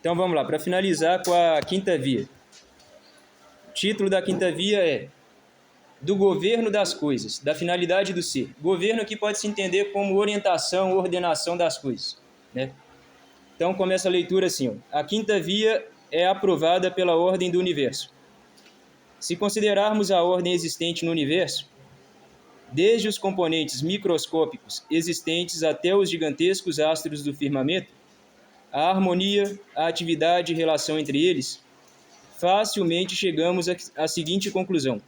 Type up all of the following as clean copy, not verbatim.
Então vamos lá, para finalizar com a quinta via. O título da quinta via é do governo das coisas, da finalidade do ser. Governo aqui pode se entender como orientação, ordenação das coisas, né? Então começa a leitura assim, ó. A quinta via é aprovada pela ordem do universo. Se considerarmos a ordem existente no universo, desde os componentes microscópicos existentes até os gigantescos astros do firmamento, a harmonia, a atividade e relação entre eles, facilmente chegamos à seguinte conclusão: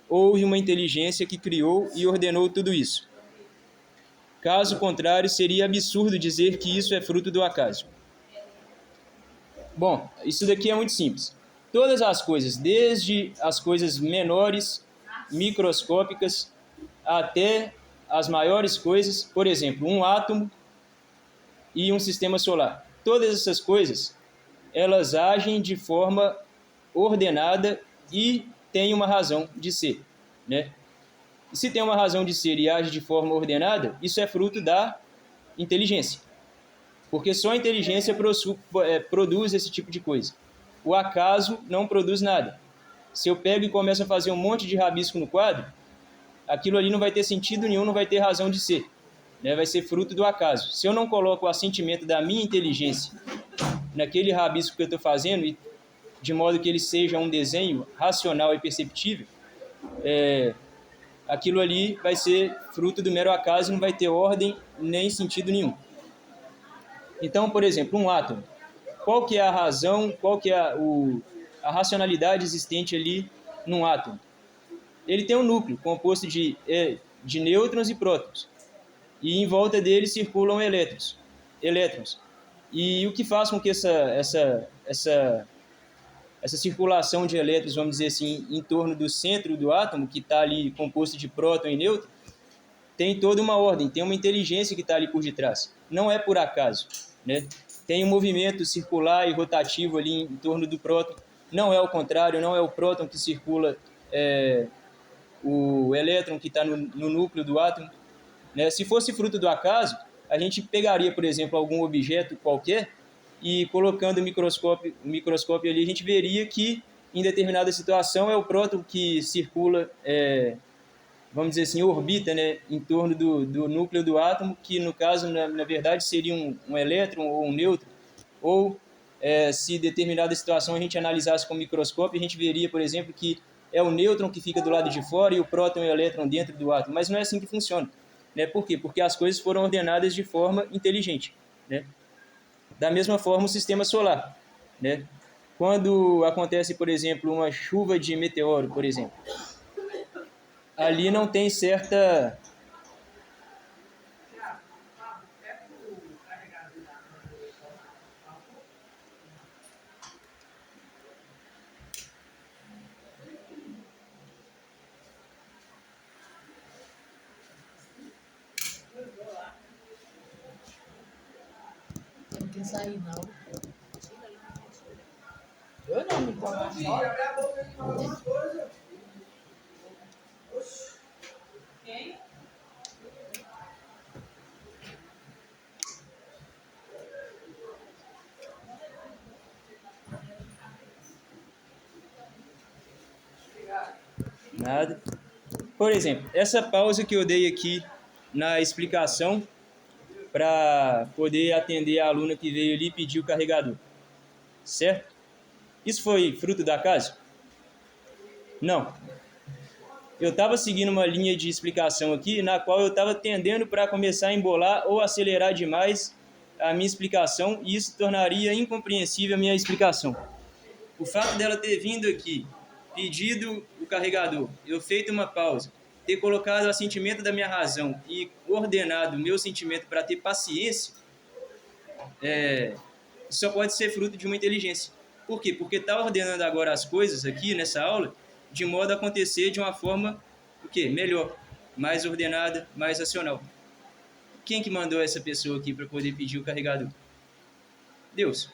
houve uma inteligência que criou e ordenou tudo isso. Caso contrário, seria absurdo dizer que isso é fruto do acaso. Bom, isso daqui é muito simples. Todas as coisas, desde as coisas menores, microscópicas, até as maiores coisas, por exemplo, um átomo e um sistema solar. Todas essas coisas, elas agem de forma ordenada e têm uma razão de ser, né? E se tem uma razão de ser e age de forma ordenada, isso é fruto da inteligência. Porque só a inteligência produz esse tipo de coisa. O acaso não produz nada. Se eu pego e começo a fazer um monte de rabisco no quadro, aquilo ali não vai ter sentido nenhum, não vai ter razão de ser, né? Vai ser fruto do acaso. Se eu não coloco o assentimento da minha inteligência naquele rabisco que eu estou fazendo, de modo que ele seja um desenho racional e perceptível, aquilo ali vai ser fruto do mero acaso e não vai ter ordem nem sentido nenhum. Então, por exemplo, um átomo. Qual que é a razão, qual que é a racionalidade existente ali num átomo? Ele tem um núcleo composto de nêutrons e prótons. E em volta dele circulam elétrons. E o que faz com que essa circulação de elétrons, vamos dizer assim, em torno do centro do átomo, que está ali composto de próton e nêutron, tem toda uma ordem, tem uma inteligência que está ali por detrás. Não é por acaso, né? Tem um movimento circular e rotativo ali em torno do próton. Não é o contrário, não é o próton que circula o elétron que está no núcleo do átomo, né? Se fosse fruto do acaso, a gente pegaria, por exemplo, algum objeto qualquer e colocando o microscópio ali, a gente veria que em determinada situação é o próton que circula, vamos dizer assim, orbita, né, em torno do núcleo do átomo, que no caso, na verdade, seria um elétron ou um nêutron. Ou, se determinada situação a gente analisasse com o microscópio, a gente veria, por exemplo, que é o nêutron que fica do lado de fora e o próton e o elétron dentro do átomo. Mas não é assim que funciona, né? Por quê? Porque as coisas foram ordenadas de forma inteligente, né? Da mesma forma, o sistema solar, né? Quando acontece, por exemplo, uma chuva de meteoro, por exemplo, ali não tem certa... Não tem que sair, não. Eu não me importo. Quem? Nada. Por exemplo, essa pausa que eu dei aqui na explicação para poder atender a aluna que veio ali e pedir o carregador, certo? Isso foi fruto da acaso? Não. Eu estava seguindo uma linha de explicação aqui, na qual eu estava tendendo para começar a embolar ou acelerar demais a minha explicação, e isso tornaria incompreensível a minha explicação. O fato dela ter vindo aqui, pedido o carregador, eu feito uma pausa, ter colocado o assentimento da minha razão e ordenado o meu sentimento para ter paciência, só pode ser fruto de uma inteligência. Por quê? Porque está ordenando agora as coisas aqui nessa aula de modo a acontecer de uma forma o quê? Melhor, mais ordenada, mais racional. Quem que mandou essa pessoa aqui para poder pedir o carregador? Deus.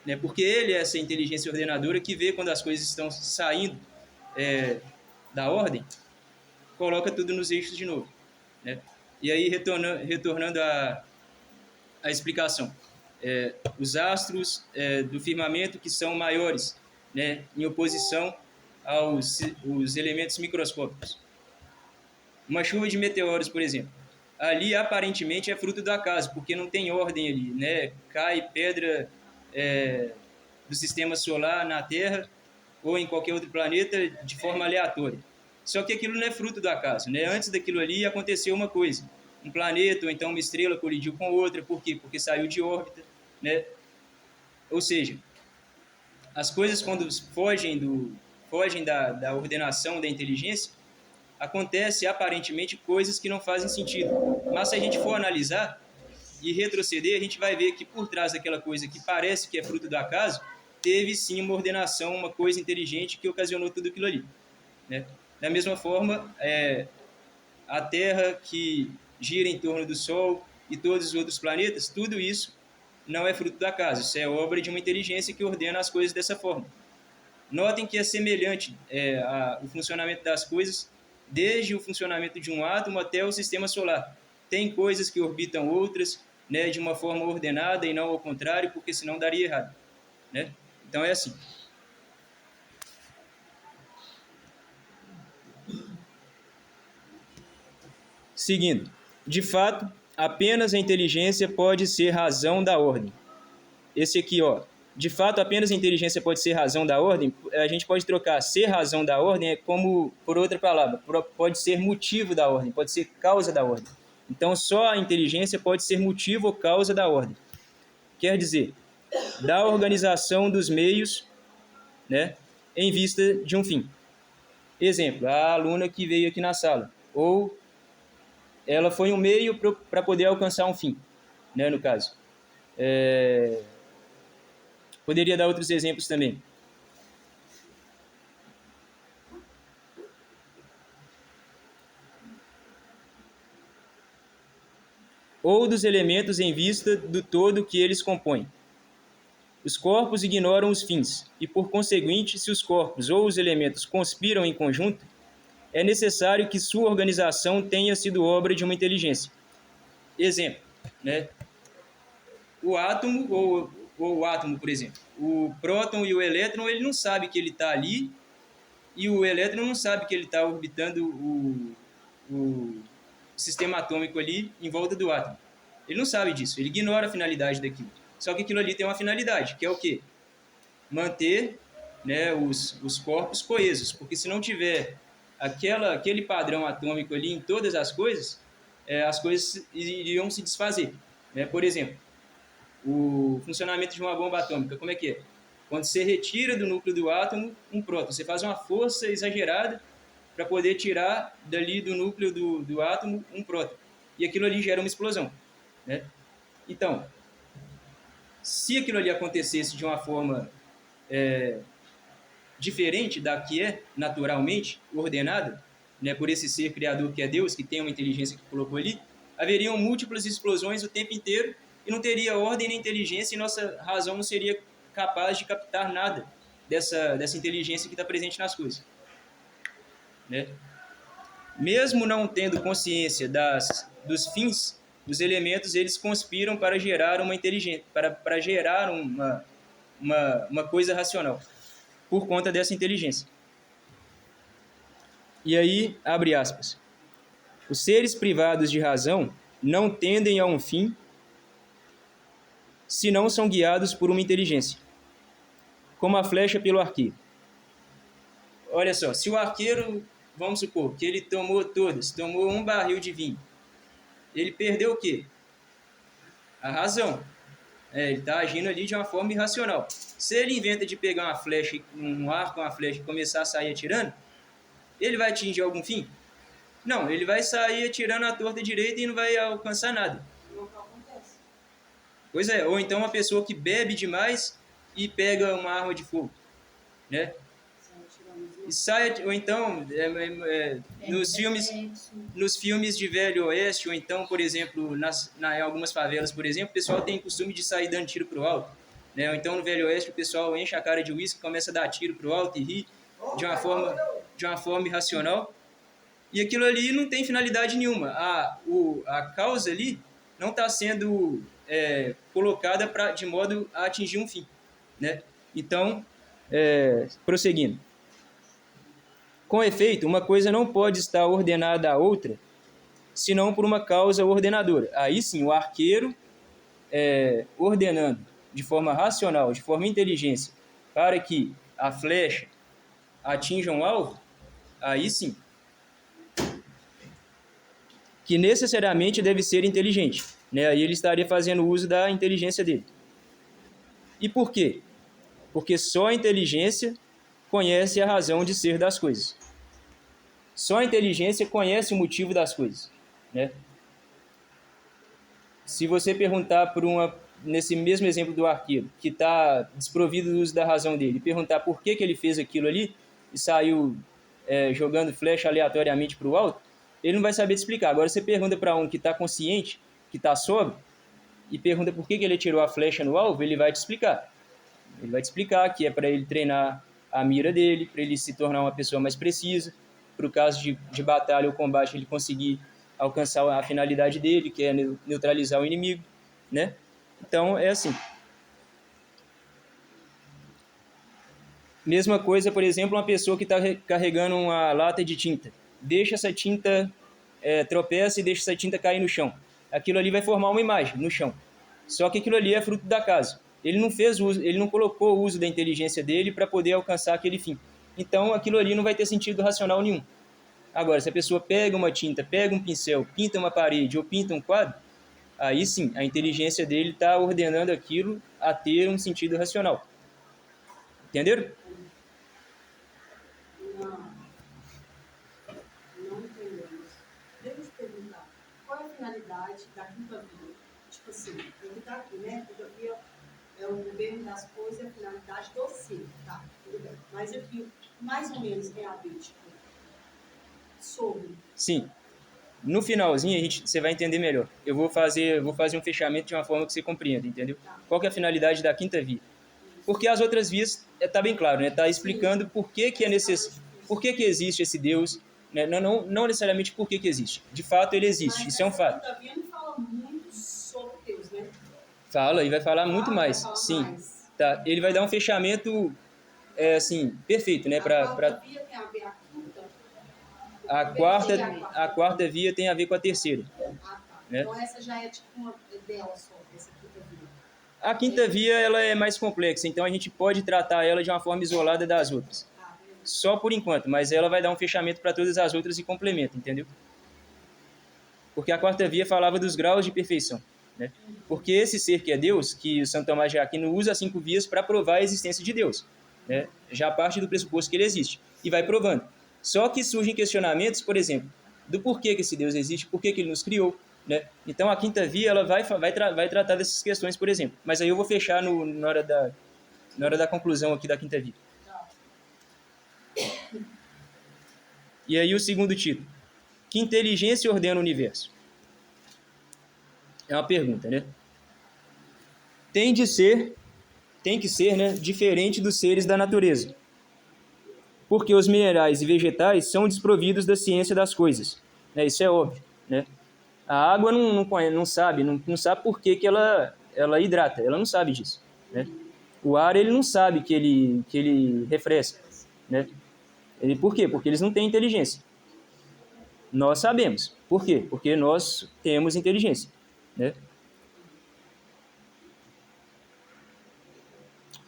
Né? Porque ele é essa inteligência ordenadora que vê quando as coisas estão saindo da ordem, coloca tudo nos eixos de novo, né? E aí, retornando à explicação, os astros do firmamento que são maiores, né, em oposição aos elementos microscópicos. Uma chuva de meteoros, por exemplo. Ali, aparentemente, é fruto do acaso, porque não tem ordem ali, né? Cai pedra do sistema solar na Terra ou em qualquer outro planeta de forma aleatória. Só que aquilo não é fruto do acaso, né? Antes daquilo ali aconteceu uma coisa. Um planeta ou então uma estrela colidiu com outra. Por quê? Porque saiu de órbita, né? Ou seja, as coisas quando fogem da ordenação da inteligência, acontece aparentemente coisas que não fazem sentido. Mas se a gente for analisar e retroceder, a gente vai ver que por trás daquela coisa que parece que é fruto do acaso, teve sim uma ordenação, uma coisa inteligente que ocasionou tudo aquilo ali, né? Da mesma forma, a Terra que gira em torno do Sol e todos os outros planetas, tudo isso não é fruto do acaso, isso é obra de uma inteligência que ordena as coisas dessa forma. Notem que é semelhante o funcionamento das coisas, desde o funcionamento de um átomo até o sistema solar. Tem coisas que orbitam outras, né, de uma forma ordenada e não ao contrário, porque senão daria errado, né? Então é assim. Seguindo. De fato, apenas a inteligência pode ser razão da ordem. Esse aqui, ó. De fato, apenas a inteligência pode ser razão da ordem. A gente pode trocar ser razão da ordem como por outra palavra. Pode ser motivo da ordem, pode ser causa da ordem. Então, só a inteligência pode ser motivo ou causa da ordem. Quer dizer, da organização dos meios, né, em vista de um fim. Exemplo, a aluna que veio aqui na sala. Ou ela foi um meio para poder alcançar um fim, né, no caso. Poderia dar outros exemplos também. Ou dos elementos em vista do todo que eles compõem. Os corpos ignoram os fins, e por conseguinte, se os corpos ou os elementos conspiram em conjunto, é necessário que sua organização tenha sido obra de uma inteligência. Exemplo, né? O átomo, ou o átomo, por exemplo, o próton e o elétron, ele não sabe que ele está ali, e o elétron não sabe que ele está orbitando o sistema atômico ali em volta do átomo. Ele não sabe disso, ele ignora a finalidade daquilo. Só que aquilo ali tem uma finalidade, que é o quê? Manter, né, os corpos coesos, porque se não tiver aquele padrão atômico ali em todas as coisas iriam se desfazer, né? Por exemplo, o funcionamento de uma bomba atômica, como é que é? Quando você retira do núcleo do átomo um próton, você faz uma força exagerada para poder tirar dali do núcleo do átomo um próton. E aquilo ali gera uma explosão, né? Então, se aquilo ali acontecesse de uma forma diferente da que é naturalmente ordenada, né, por esse ser criador que é Deus, que tem uma inteligência que colocou ali, haveriam múltiplas explosões o tempo inteiro e não teria ordem nem inteligência, e nossa razão não seria capaz de captar nada dessa inteligência que está presente nas coisas, né? Mesmo não tendo consciência dos fins, os elementos eles conspiram para gerar uma inteligência, para gerar uma coisa racional, por conta dessa inteligência. E aí, abre aspas. Os seres privados de razão não tendem a um fim se não são guiados por uma inteligência, como a flecha pelo arqueiro. Olha só, se o arqueiro, vamos supor, que ele tomou um barril de vinho, ele perdeu o quê? A razão. Ele está agindo ali de uma forma irracional. Se ele inventa de pegar uma flecha, um arco, uma flecha e começar a sair atirando, ele vai atingir algum fim? Não, ele vai sair atirando à torta direita e não vai alcançar nada. Pois é, ou então uma pessoa que bebe demais e pega uma arma de fogo, né? E sai, ou então nos filmes de Velho Oeste, ou então, por exemplo, em algumas favelas, por exemplo, o pessoal tem costume de sair dando tiro pro alto, né? Ou então no Velho Oeste o pessoal enche a cara de uísque, começa a dar tiro pro alto e ri de uma forma irracional, e aquilo ali não tem finalidade nenhuma. A causa ali não está sendo colocada de modo a atingir um fim, né? Então, prosseguindo. Com efeito, uma coisa não pode estar ordenada à outra, senão por uma causa ordenadora. Aí sim, o arqueiro ordenando de forma racional, de forma inteligente, para que a flecha atinja um alvo, aí sim, que necessariamente deve ser inteligente, né? Aí ele estaria fazendo uso da inteligência dele. E por quê? Porque só a inteligência conhece a razão de ser das coisas. Só a inteligência conhece o motivo das coisas, né? Se você perguntar nesse mesmo exemplo do arqueiro, que está desprovido do uso da razão dele, perguntar por que ele fez aquilo ali e saiu jogando flecha aleatoriamente para o alto, ele não vai saber te explicar. Agora você pergunta para um que está consciente, que está sóbrio, e pergunta por que ele tirou a flecha no alvo, ele vai te explicar. Ele vai te explicar que é para ele treinar a mira dele, para ele se tornar uma pessoa mais precisa, para o caso de batalha ou combate ele conseguir alcançar a finalidade dele, que é neutralizar o inimigo, né? Então, é assim. Mesma coisa, por exemplo, uma pessoa que está carregando uma lata de tinta. Deixa essa tinta, tropeça e deixa essa tinta cair no chão. Aquilo ali vai formar uma imagem no chão. Só que aquilo ali é fruto da casa. Ele não fez uso, ele não colocou o uso da inteligência dele para poder alcançar aquele fim. Então, aquilo ali não vai ter sentido racional nenhum. Agora, se a pessoa pega uma tinta, pega um pincel, pinta uma parede ou pinta um quadro, aí sim, a inteligência dele está ordenando aquilo a ter um sentido racional. Entenderam? Não entendemos. Deixa eu te perguntar, qual é a finalidade da quinta via? Tipo assim, ele está aqui, né? Quinta via é o governo das coisas e a finalidade do ser, tá? Tudo bem. Mas aqui, mais ou menos, é a ver, tipo, sobre. Sim. No finalzinho, você vai entender melhor. Eu vou fazer um fechamento de uma forma que você compreenda, entendeu? Tá. Qual que é a finalidade da quinta via? Porque as outras vias está bem claro, né? Está explicando por que existe esse Deus, né? Não necessariamente por que existe. De fato, ele existe. Mas isso é um fato. Quinta via não fala muito sobre Deus, né? Fala e vai falar muito mais. Sim. Mais. Tá. Ele vai dar um fechamento assim, perfeito, né? A quarta via tem a ver com a quinta? A quarta via tem a ver com a terceira. Ah, tá. Né? Então essa já é tipo uma dela só, essa quinta via. A quinta via ela é mais complexa, então a gente pode tratar ela de uma forma isolada das outras. Só por enquanto, mas ela vai dar um fechamento para todas as outras e complementa, entendeu? Porque a quarta via falava dos graus de perfeição, né? Porque esse ser que é Deus, que o Santo Tomás de Aquino usa as 5 vias para provar a existência de Deus, né? Já parte do pressuposto que ele existe e vai provando. Só que surgem questionamentos, por exemplo, do porquê que esse Deus existe, por que ele nos criou, né? Então a quinta via ela vai tratar dessas questões, por exemplo. Mas aí eu vou fechar na hora da conclusão aqui da quinta via. E aí o segundo título. Que inteligência ordena o universo? É uma pergunta, né? Tem que ser, né, diferente dos seres da natureza. Porque os minerais e vegetais são desprovidos da ciência das coisas, né? Isso é óbvio, né? A água não sabe por que ela hidrata, ela não sabe disso, né? O ar ele não sabe que ele refresca, né? Por quê? Porque eles não têm inteligência. Nós sabemos. Por quê? Porque nós temos inteligência, né?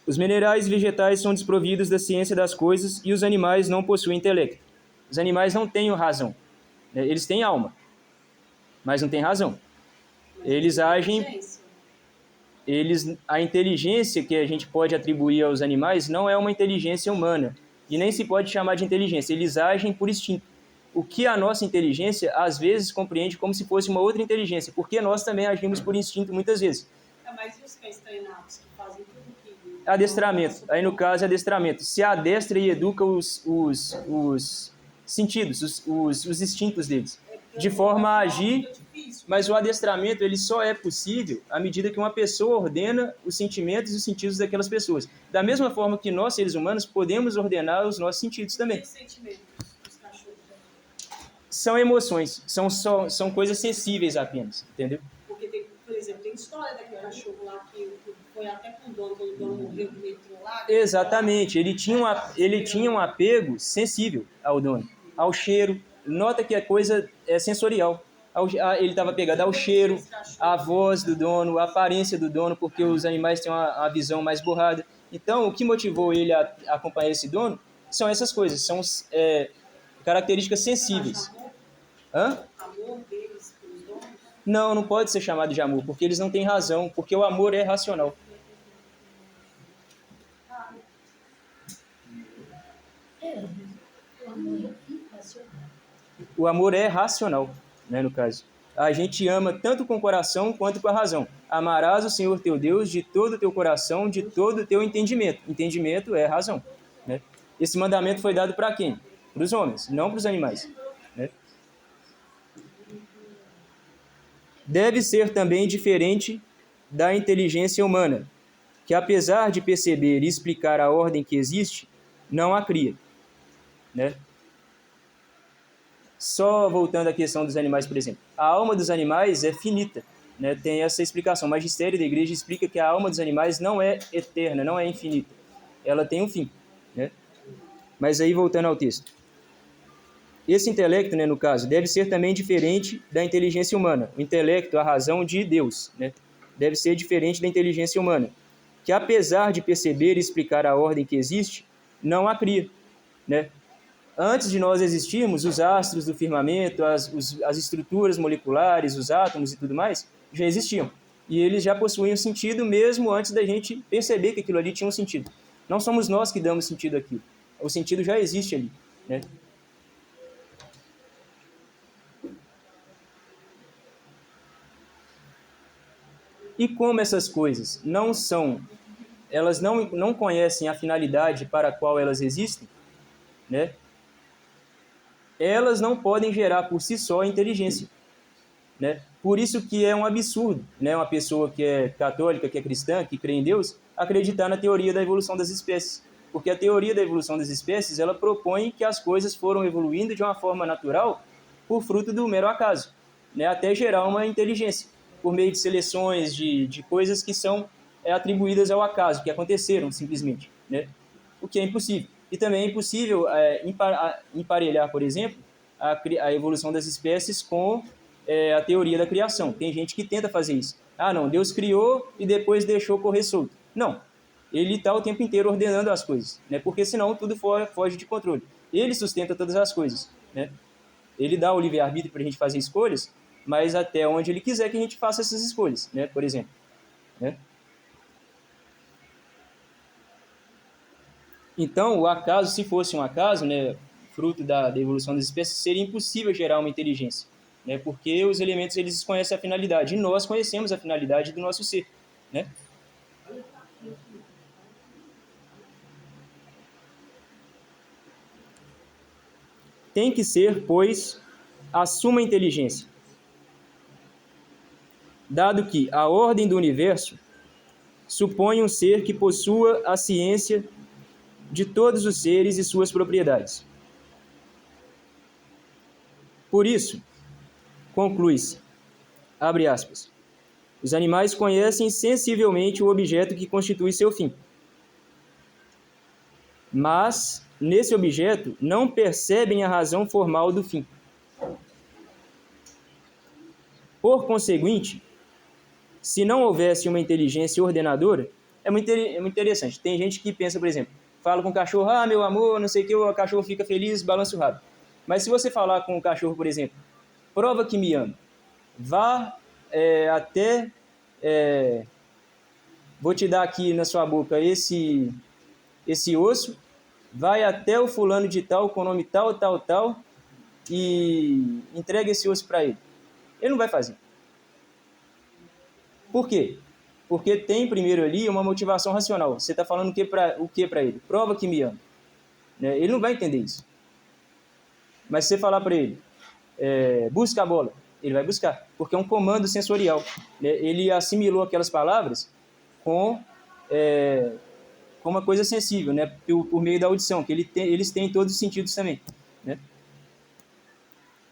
Os minerais e vegetais são desprovidos da ciência das coisas e os animais não possuem intelecto. Os animais não têm razão, né? Eles têm alma, mas não têm razão. Eles agem... A inteligência que a gente pode atribuir aos animais não é uma inteligência humana e nem se pode chamar de inteligência. Eles agem por instinto. O que a nossa inteligência às vezes compreende como se fosse uma outra inteligência, porque nós também agimos por instinto muitas vezes. Mas e os cães treinados que fazem tudo que... Adestramento. Aí no caso é adestramento. Se adestra e educa os sentidos, os instintos deles, de forma a agir. Mas o adestramento ele só é possível à medida que uma pessoa ordena os sentimentos e os sentidos daquelas pessoas. Da mesma forma que nós, seres humanos, podemos ordenar os nossos sentidos também. E sentimentos dos cachorros? São emoções, são coisas sensíveis apenas, entendeu? Porque, por exemplo, tem história daquele cachorro lá que foi até com o dono, quando o dono morreu do metrô lá. Exatamente, ele tinha um apego sensível ao dono, ao cheiro. Nota que a coisa é sensorial. Ele estava pegado ao cheiro, à voz do dono, à aparência do dono, porque os animais têm uma visão mais borrada. Então, o que motivou ele a acompanhar esse dono são essas coisas, são características sensíveis. Hã? Amor deles pelos donos. Não, não pode ser chamado de amor, porque eles não têm razão, porque o amor é racional. O amor é irracional. O amor é racional, né, no caso. A gente ama tanto com o coração quanto com a razão. Amarás o Senhor teu Deus de todo o teu coração, de todo o teu entendimento. Entendimento é razão, né? Esse mandamento foi dado para quem? Para os homens, não para os animais, né? Deve ser também diferente da inteligência humana, que apesar de perceber e explicar a ordem que existe, não a cria, né? Só voltando à questão dos animais, por exemplo. A alma dos animais é finita, né? Tem essa explicação. O magistério da igreja explica que a alma dos animais não é eterna, não é infinita. Ela tem um fim, né? Mas aí, voltando ao texto. Esse intelecto, né, no caso, deve ser também diferente da inteligência humana. O intelecto, a razão de Deus, né? Deve ser diferente da inteligência humana, que apesar de perceber e explicar a ordem que existe, não a cria, né? Antes de nós existirmos, os astros do firmamento, as estruturas moleculares, os átomos e tudo mais, já existiam. E eles já possuíam sentido mesmo antes da gente perceber que aquilo ali tinha um sentido. Não somos nós que damos sentido àquilo. O sentido já existe ali, né? E como essas coisas elas não conhecem a finalidade para a qual elas existem, né? Elas não podem gerar por si só inteligência, né? Por isso que é um absurdo, né? Uma pessoa que é católica, que é cristã, que crê em Deus, acreditar na teoria da evolução das espécies. Porque a teoria da evolução das espécies, ela propõe que as coisas foram evoluindo de uma forma natural por fruto do mero acaso, né? Até gerar uma inteligência, por meio de seleções, de coisas que são atribuídas ao acaso, que aconteceram simplesmente, né? O que é impossível. E também é impossível emparelhar, por exemplo, a evolução das espécies com a teoria da criação. Tem gente que tenta fazer isso. Ah, não, Deus criou e depois deixou correr solto. Não, ele está o tempo inteiro ordenando as coisas, né? Porque senão tudo foge de controle. Ele sustenta todas as coisas, né? Ele dá o livre-arbítrio para a gente fazer escolhas, mas até onde ele quiser que a gente faça essas escolhas, né? Por exemplo, né? Então, o acaso, se fosse um acaso, né, fruto da evolução das espécies, seria impossível gerar uma inteligência, né? Porque os elementos eles desconhecem a finalidade e nós conhecemos a finalidade do nosso ser, né? Tem que ser, pois, a suma inteligência, dado que a ordem do universo supõe um ser que possua a ciência de todos os seres e suas propriedades. Por isso, conclui-se, abre aspas, os animais conhecem sensivelmente o objeto que constitui seu fim, mas, nesse objeto, não percebem a razão formal do fim. Por conseguinte, se não houvesse uma inteligência ordenadora, é muito interessante. Tem gente que pensa, por exemplo, fala com o cachorro, ah, meu amor, não sei o que, o cachorro fica feliz, balança o rabo. Mas se você falar com o cachorro, por exemplo, prova que me ama, vá até, vou te dar aqui na sua boca esse osso, vai até o fulano de tal, com o nome tal, tal, tal, e entrega esse osso para ele. Ele não vai fazer. Por quê? Porque tem primeiro ali uma motivação racional. Você está falando o que para ele? Prova que me ama. Ele não vai entender isso. Mas se você falar para ele, busca a bola, ele vai buscar, porque é um comando sensorial. Ele assimilou aquelas palavras com uma coisa sensível, né? Por meio da audição, que eles têm todos os sentidos também, né?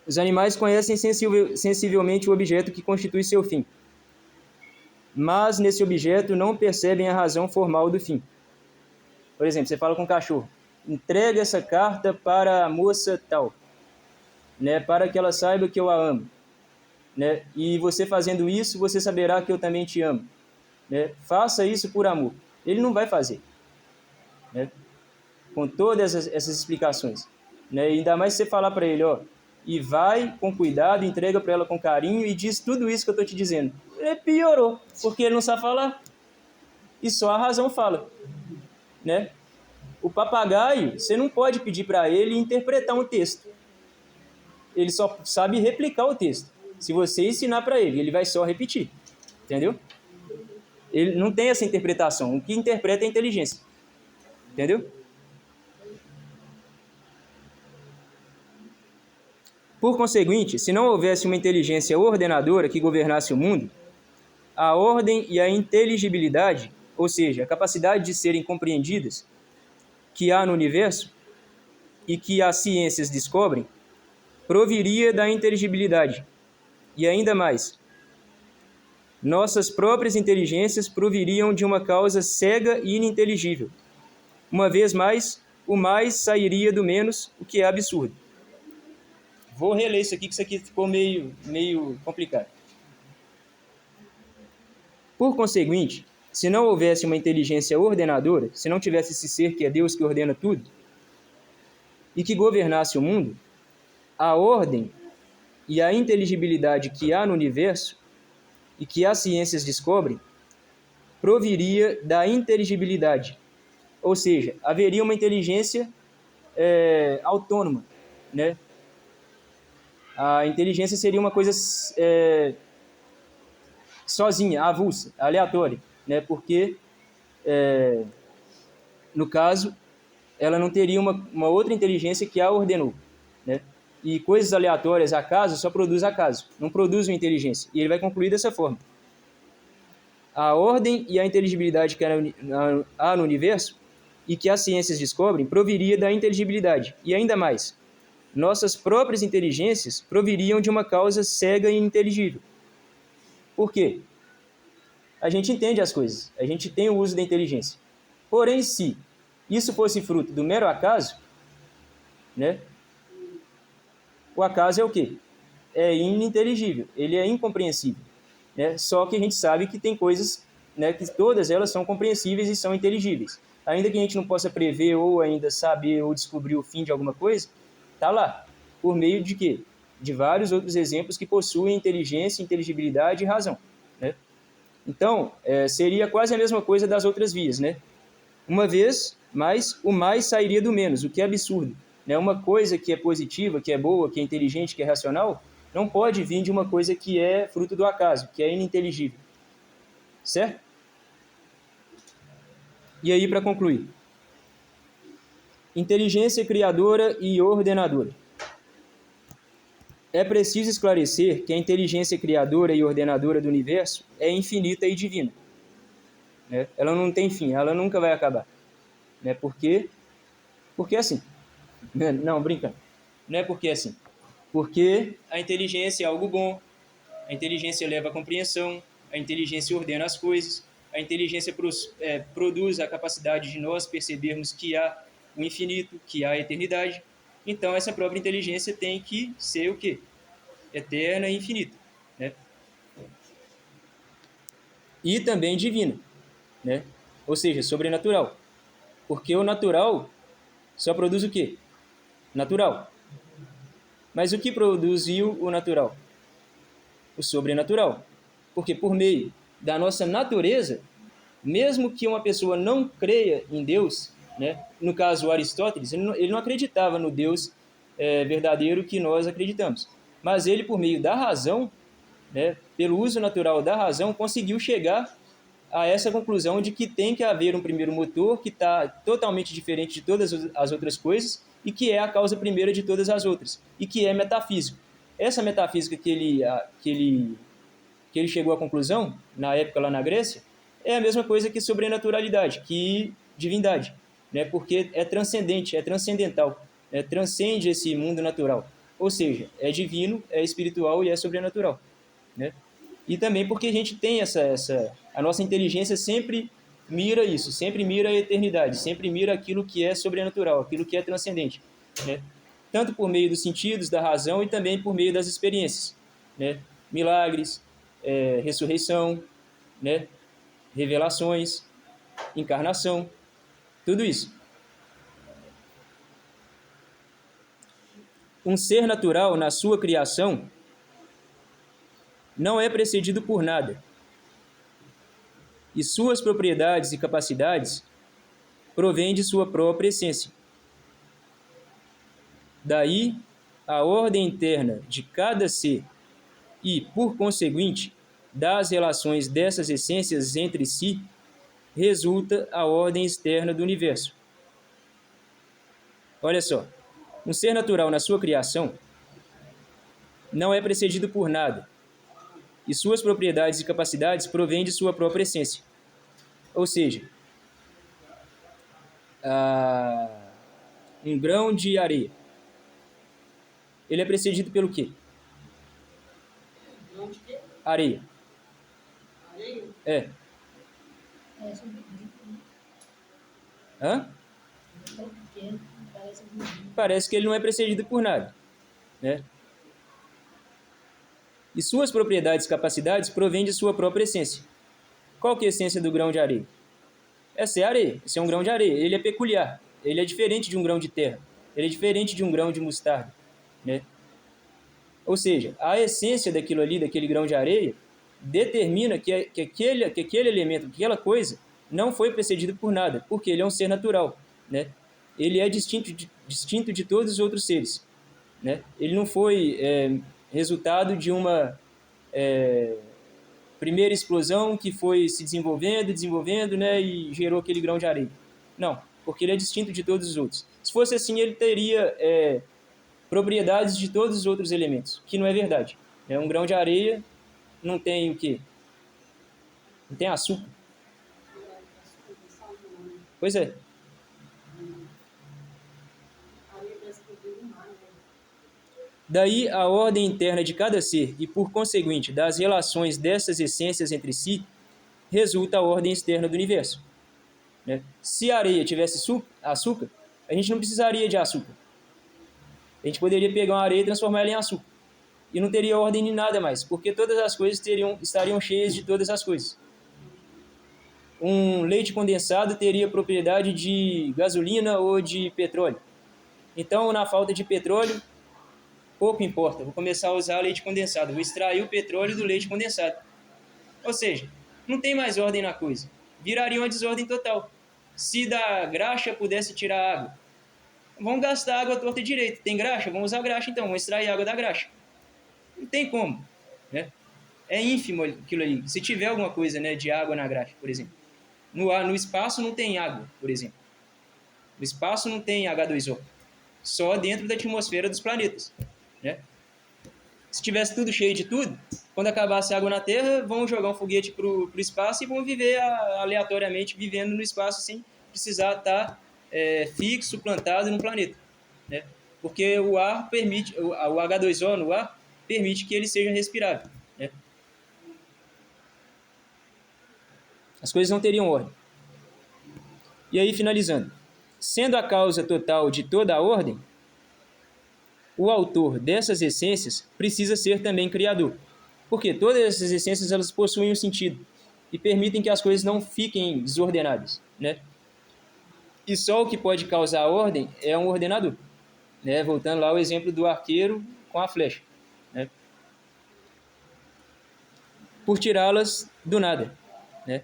Os animais conhecem sensivelmente o objeto que constitui seu fim, mas nesse objeto não percebem a razão formal do fim. Por exemplo, você fala com o cachorro, entrega essa carta para a moça tal, né, para que ela saiba que eu a amo, né, e você fazendo isso, você saberá que eu também te amo, né, faça isso por amor. Ele não vai fazer, né, com todas essas explicações, né, e ainda mais você falar para ele, ó, e vai com cuidado, entrega para ela com carinho e diz tudo isso que eu estou te dizendo. Ele piorou, porque ele não sabe falar, e só a razão fala, né? O papagaio, você não pode pedir para ele interpretar um texto. Ele só sabe replicar o texto. Se você ensinar para ele, ele vai só repetir. Entendeu? Ele não tem essa interpretação. O que interpreta é a inteligência. Entendeu? Por conseguinte, se não houvesse uma inteligência ordenadora que governasse o mundo, a ordem e a inteligibilidade, ou seja, a capacidade de serem compreendidas, que há no universo e que as ciências descobrem, proviria da inteligibilidade. E ainda mais, nossas próprias inteligências proviriam de uma causa cega e ininteligível. Uma vez mais, o mais sairia do menos, o que é absurdo. Vou reler isso aqui, que isso aqui ficou meio complicado. Por conseguinte, se não houvesse uma inteligência ordenadora, se não tivesse esse ser que é Deus que ordena tudo, e que governasse o mundo, a ordem e a inteligibilidade que há no universo e que as ciências descobrem, proviria da inteligibilidade. Ou seja, haveria uma inteligência autônoma, né? A inteligência seria uma coisa sozinha, avulsa, aleatória, né? Porque, no caso, ela não teria uma outra inteligência que a ordenou, né? E coisas aleatórias, acaso, só produz acaso, não produz uma inteligência. E ele vai concluir dessa forma. A ordem e a inteligibilidade que há no universo e que as ciências descobrem proviria da inteligibilidade. E ainda mais, nossas próprias inteligências proviriam de uma causa cega e ininteligível. Por quê? A gente entende as coisas, a gente tem o uso da inteligência. Porém, se isso fosse fruto do mero acaso, né? O acaso é o quê? É ininteligível, ele é incompreensível, né? Só que a gente sabe que tem coisas, né, que todas elas são compreensíveis e são inteligíveis. Ainda que a gente não possa prever ou ainda saber ou descobrir o fim de alguma coisa, está lá. Por meio de quê? De vários outros exemplos que possuem inteligência, inteligibilidade e razão, né? Então, seria quase a mesma coisa das outras vias, né? Uma vez, mas o mais sairia do menos, o que é absurdo, né? Uma coisa que é positiva, que é boa, que é inteligente, que é racional, não pode vir de uma coisa que é fruto do acaso, que é ininteligível. Certo? E aí, para concluir. Inteligência criadora e ordenadora. É preciso esclarecer que a inteligência criadora e ordenadora do universo é infinita e divina, né? Ela não tem fim, ela nunca vai acabar, né? Porque é assim. Não, brincando. Não é porque é assim. Porque a inteligência é algo bom, a inteligência leva à compreensão, a inteligência ordena as coisas, a inteligência produz a capacidade de nós percebermos que há o infinito, que há a eternidade. Então, essa própria inteligência tem que ser o quê? Eterna e infinita, né? E também divina, né? Ou seja, sobrenatural. Porque o natural só produz o quê? Natural. Mas o que produziu o natural? O sobrenatural. Porque por meio da nossa natureza, mesmo que uma pessoa não creia em Deus, né? No caso Aristóteles, ele não acreditava no Deus verdadeiro que nós acreditamos. Mas ele, por meio da razão, né, pelo uso natural da razão, conseguiu chegar a essa conclusão de que tem que haver um primeiro motor que está totalmente diferente de todas as outras coisas e que é a causa primeira de todas as outras, e que é metafísico. Essa metafísica que ele chegou à conclusão, na época lá na Grécia, é a mesma coisa que sobrenaturalidade, que divindade, né? Porque é transcendente, é transcendental, transcende esse mundo natural. Ou seja, é divino, é espiritual e é sobrenatural, né? E também porque a gente tem a nossa inteligência sempre mira isso, sempre mira a eternidade, sempre mira aquilo que é sobrenatural, aquilo que é transcendente, né? Tanto por meio dos sentidos, da razão e também por meio das experiências, né? Milagres, ressurreição, né? Revelações, encarnação, tudo isso. Um ser natural, na sua criação, não é precedido por nada, e suas propriedades e capacidades provêm de sua própria essência. Daí, a ordem interna de cada ser e, por conseguinte, das relações dessas essências entre si, resulta a ordem externa do universo. Olha só, um ser natural na sua criação não é precedido por nada, e suas propriedades e capacidades provêm de sua própria essência. Ou seja, um grão de areia, ele é precedido pelo quê? Grão de quê? Areia. Areia? É. Parece um bico, né? Hã? Tão pequeno, parece um bico. Parece que ele não é precedido por nada, né? E suas propriedades e capacidades provêm de sua própria essência. Qual que é a essência do grão de areia? Essa é a areia, esse é um grão de areia. Ele é peculiar, ele é diferente de um grão de terra, ele é diferente de um grão de mostarda, né? Ou seja, a essência daquilo ali, daquele grão de areia, determina que aquele elemento, aquela coisa, não foi precedido por nada, porque ele é um ser natural, né? Ele é distinto de todos os outros seres, né? Ele não foi resultado de uma primeira explosão que foi se desenvolvendo, né, e gerou aquele grão de areia. Não, porque ele é distinto de todos os outros. Se fosse assim, ele teria propriedades de todos os outros elementos, que não é verdade. Um grão de areia não tem o quê? Não tem açúcar. Pois é. Daí a ordem interna de cada ser e, por conseguinte, das relações dessas essências entre si, resulta a ordem externa do universo, né? Se a areia tivesse açúcar, a gente não precisaria de açúcar. A gente poderia pegar uma areia e transformar ela em açúcar. E não teria ordem de nada mais, porque todas as coisas estariam cheias de todas as coisas. Um leite condensado teria propriedade de gasolina ou de petróleo. Então, na falta de petróleo, pouco importa, vou começar a usar leite condensado, vou extrair o petróleo do leite condensado. Ou seja, não tem mais ordem na coisa, viraria uma desordem total. Se da graxa pudesse tirar água, vamos gastar água torta e direito. Tem graxa? Vamos usar graxa então, vamos extrair água da graxa. Não tem como, né? É ínfimo aquilo ali. Se tiver alguma coisa, né, de água na graxa, por exemplo. No espaço não tem água, por exemplo. No espaço não tem H2O. Só dentro da atmosfera dos planetas, né? Se tivesse tudo cheio de tudo, quando acabasse a água na Terra, vão jogar um foguete para o espaço e vão viver aleatoriamente, vivendo no espaço sem precisar estar fixo, plantado no planeta, né? Porque o ar permite, o H2O no ar permite que ele seja respirável, né? As coisas não teriam ordem. E aí, finalizando. Sendo a causa total de toda a ordem, o autor dessas essências precisa ser também criador. Porque todas essas essências elas possuem um sentido e permitem que as coisas não fiquem desordenadas, né? E só o que pode causar a ordem é um ordenador, né? Voltando lá ao exemplo do arqueiro com a flecha, né? Por tirá-las do nada, né?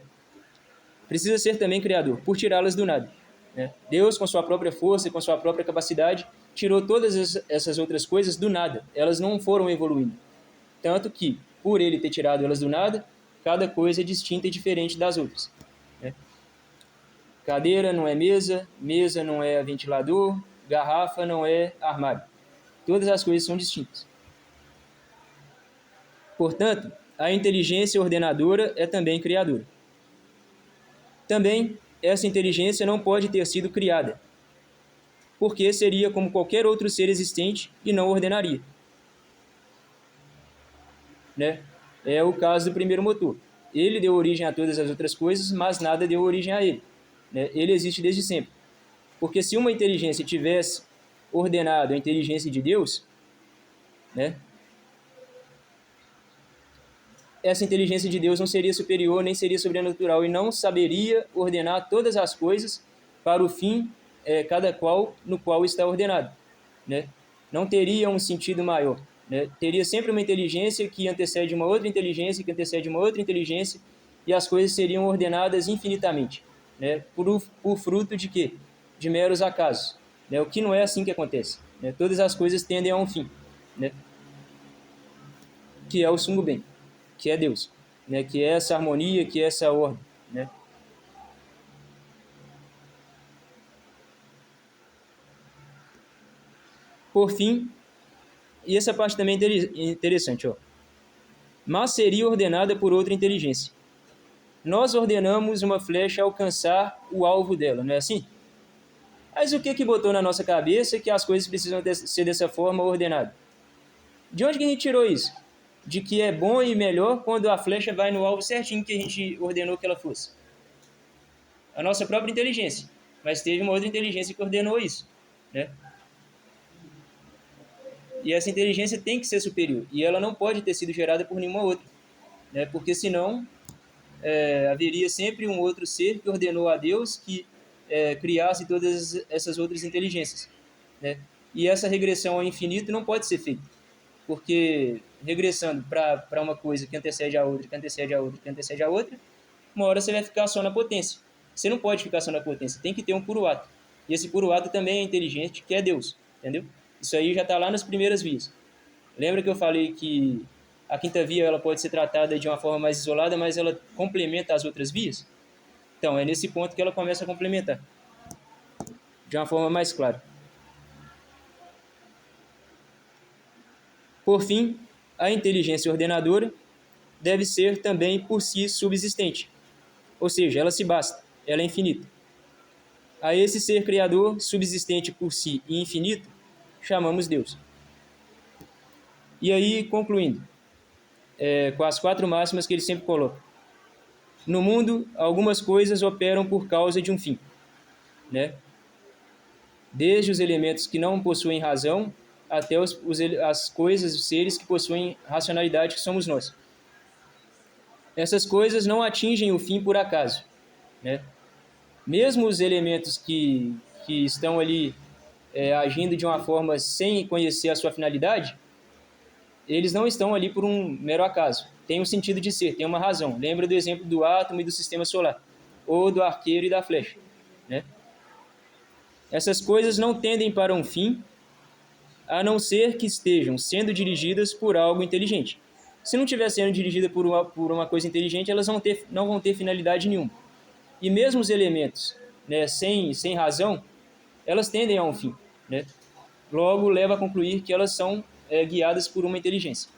Precisa ser também criador, por tirá-las do nada, né? Deus, com sua própria força e com sua própria capacidade, tirou todas essas outras coisas do nada. Elas não foram evoluindo. Tanto que, por ele ter tirado elas do nada, cada coisa é distinta e diferente das outras, né? Cadeira não é mesa, mesa não é ventilador, garrafa não é armário. Todas as coisas são distintas. Portanto, a inteligência ordenadora é também criadora. Também, essa inteligência não pode ter sido criada, porque seria como qualquer outro ser existente e não ordenaria, né? É o caso do primeiro motor. Ele deu origem a todas as outras coisas, mas nada deu origem a ele, né? Ele existe desde sempre. Porque se uma inteligência tivesse ordenado a inteligência de Deus, né, essa inteligência de Deus não seria superior nem seria sobrenatural e não saberia ordenar todas as coisas para o fim, cada qual no qual está ordenado, né? Não teria um sentido maior, né? Teria sempre uma inteligência que antecede uma outra inteligência, que antecede uma outra inteligência, e as coisas seriam ordenadas infinitamente, né? Por fruto de quê? De meros acasos, né? O que não é assim que acontece, né? Todas as coisas tendem a um fim, né? Que é o sumo bem, que é Deus, né? Que é essa harmonia, que é essa ordem, né? Por fim, e essa parte também é interessante, ó. Mas seria ordenada por outra inteligência. Nós ordenamos uma flecha alcançar o alvo dela, não é assim? Mas o que botou na nossa cabeça que as coisas precisam ser dessa forma ordenadas? De onde que a gente tirou isso? De que é bom e melhor quando a flecha vai no alvo certinho que a gente ordenou que ela fosse. A nossa própria inteligência. Mas teve uma outra inteligência que ordenou isso, né? E essa inteligência tem que ser superior. E ela não pode ter sido gerada por nenhuma outra, né? Porque senão haveria sempre um outro ser que ordenou a Deus que criasse todas essas outras inteligências, né? E essa regressão ao infinito não pode ser feita. Porque regressando para uma coisa que antecede a outra, que antecede a outra, que antecede a outra, uma hora você vai ficar só na potência. Você não pode ficar só na potência, tem que ter um puro ato. E esse puro ato também é inteligente, que é Deus, entendeu? Isso aí já está lá nas primeiras vias. Lembra que eu falei que a quinta via ela pode ser tratada de uma forma mais isolada, mas ela complementa as outras vias? Então, é nesse ponto que ela começa a complementar, de uma forma mais clara. Por fim, a inteligência ordenadora deve ser também por si subsistente, ou seja, ela se basta, ela é infinita. A esse ser criador, subsistente por si e infinito, chamamos Deus. E aí, concluindo, com as 4 máximas que ele sempre coloca. No mundo, algumas coisas operam por causa de um fim, né? Desde os elementos que não possuem razão, até as coisas, os seres que possuem racionalidade, que somos nós. Essas coisas não atingem o fim por acaso, né? Mesmo os elementos que estão ali agindo de uma forma sem conhecer a sua finalidade, eles não estão ali por um mero acaso. Tem um sentido de ser, tem uma razão. Lembra do exemplo do átomo e do sistema solar, ou do arqueiro e da flecha, né? Essas coisas não tendem para um fim, a não ser que estejam sendo dirigidas por algo inteligente. Se não estiver sendo dirigida por uma coisa inteligente, elas não vão ter finalidade nenhuma. E mesmo os elementos, né, sem razão, elas tendem a um fim, né? Logo, leva a concluir que elas são guiadas por uma inteligência.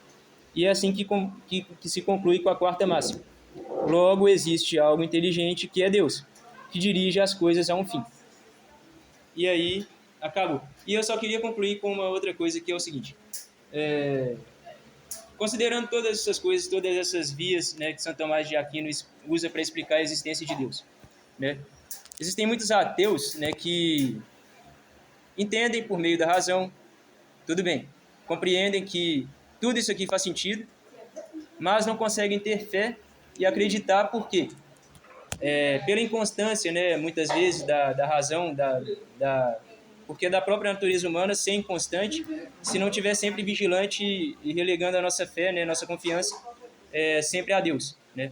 E é assim que se conclui com a 4ª máxima. Logo, existe algo inteligente que é Deus, que dirige as coisas a um fim. E aí, acabou. E eu só queria concluir com uma outra coisa, que é o seguinte. Considerando todas essas coisas, todas essas vias, né, que São Tomás de Aquino usa para explicar a existência de Deus, né? Existem muitos ateus, né, que entendem por meio da razão, tudo bem, compreendem que tudo isso aqui faz sentido, mas não conseguem ter fé e acreditar. Por quê? Pela inconstância, né, muitas vezes, da razão, porque da própria natureza humana ser inconstante, se não estiver sempre vigilante e relegando a nossa fé, né, nossa confiança, sempre a Deus, né?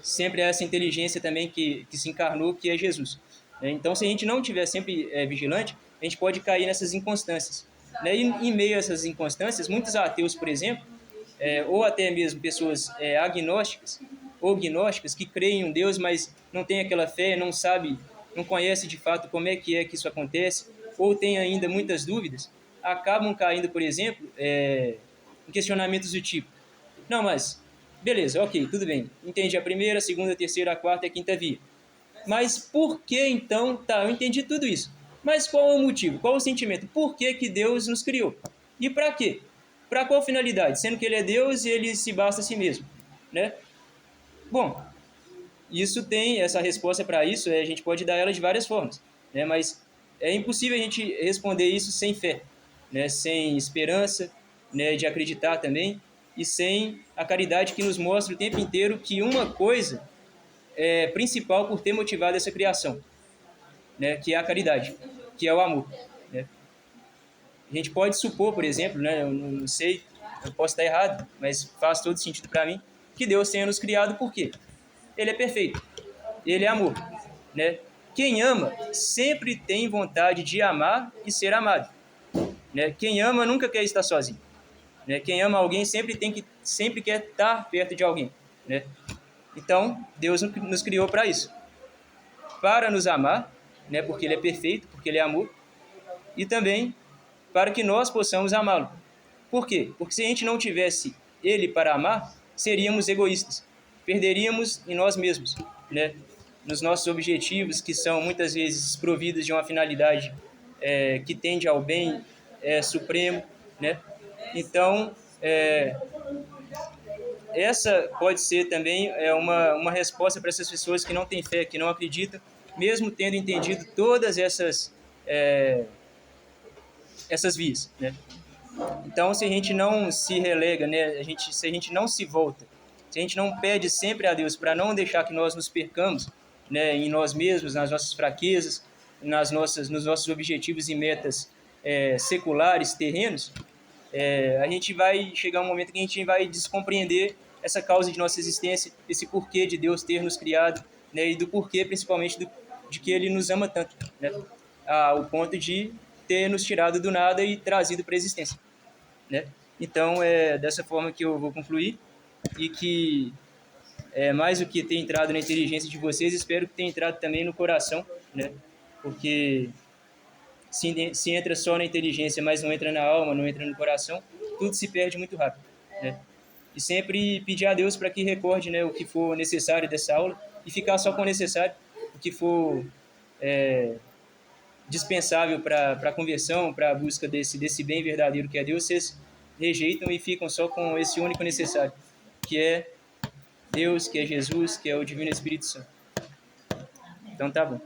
Sempre a essa inteligência também que se encarnou, que é Jesus. Então, se a gente não estiver sempre vigilante, a gente pode cair nessas inconstâncias, né? E em meio a essas inconstâncias, muitos ateus, por exemplo, ou até mesmo pessoas agnósticas ou gnósticas, que creem em um Deus, mas não tem aquela fé, não sabe, não conhece de fato como é que isso acontece, ou tem ainda muitas dúvidas, acabam caindo, por exemplo, em questionamentos do tipo: não, mas beleza, ok, tudo bem, entendi a primeira, a segunda, a terceira, a quarta e a quinta via, mas por que então, tá, eu entendi tudo isso, mas qual é o motivo, qual é o sentimento, por que Deus nos criou e para quê? Para qual finalidade? Sendo que ele é Deus e ele se basta a si mesmo, né? Bom, essa resposta para isso, a gente pode dar ela de várias formas, né? Mas é impossível a gente responder isso sem fé, né? Sem esperança, né? De acreditar também, e sem a caridade que nos mostra o tempo inteiro que uma coisa é principal por ter motivado essa criação, né? Que é a caridade, que é o amor, né? A gente pode supor, por exemplo, né? Eu não sei, eu posso estar errado, mas faz todo sentido para mim, que Deus tenha nos criado por quê? Ele é perfeito, ele é amor, né? Quem ama sempre tem vontade de amar e ser amado, né? Quem ama nunca quer estar sozinho, né? Quem ama alguém sempre quer estar perto de alguém, né? Então Deus nos criou para isso, para nos amar, né? Porque ele é perfeito, porque ele é amor, e também para que nós possamos amá-lo. Por quê? Porque se a gente não tivesse ele para amar, seríamos egoístas, perderíamos em nós mesmos, né? Nos nossos objetivos, que são muitas vezes desprovidos de uma finalidade que tende ao bem supremo, né? Então, essa pode ser também uma resposta para essas pessoas que não têm fé, que não acreditam, mesmo tendo entendido todas essas vias, né? Então, se a gente não se relega, né, se a gente não se volta, se a gente não pede sempre a Deus para não deixar que nós nos percamos, né, em nós mesmos, nas nossas fraquezas, nos nossos objetivos e metas seculares, terrenos, a gente vai chegar um momento que a gente vai descompreender essa causa de nossa existência, esse porquê de Deus ter nos criado, né, e do porquê, principalmente, de que Ele nos ama tanto, né, ao ponto de ter nos tirado do nada e trazido para a existência, né? Então, é dessa forma que eu vou concluir, e que mais do que ter entrado na inteligência de vocês, espero que tenha entrado também no coração, né? Porque se entra só na inteligência, mas não entra na alma, não entra no coração, tudo se perde muito rápido, né? E sempre pedir a Deus para que recorde, né, o que for necessário dessa aula, e ficar só com o necessário, o que for dispensável para a conversão, para a busca desse bem verdadeiro que é Deus, vocês rejeitam e ficam só com esse único necessário, que é Deus, que é Jesus, que é o Divino Espírito Santo. Então tá bom.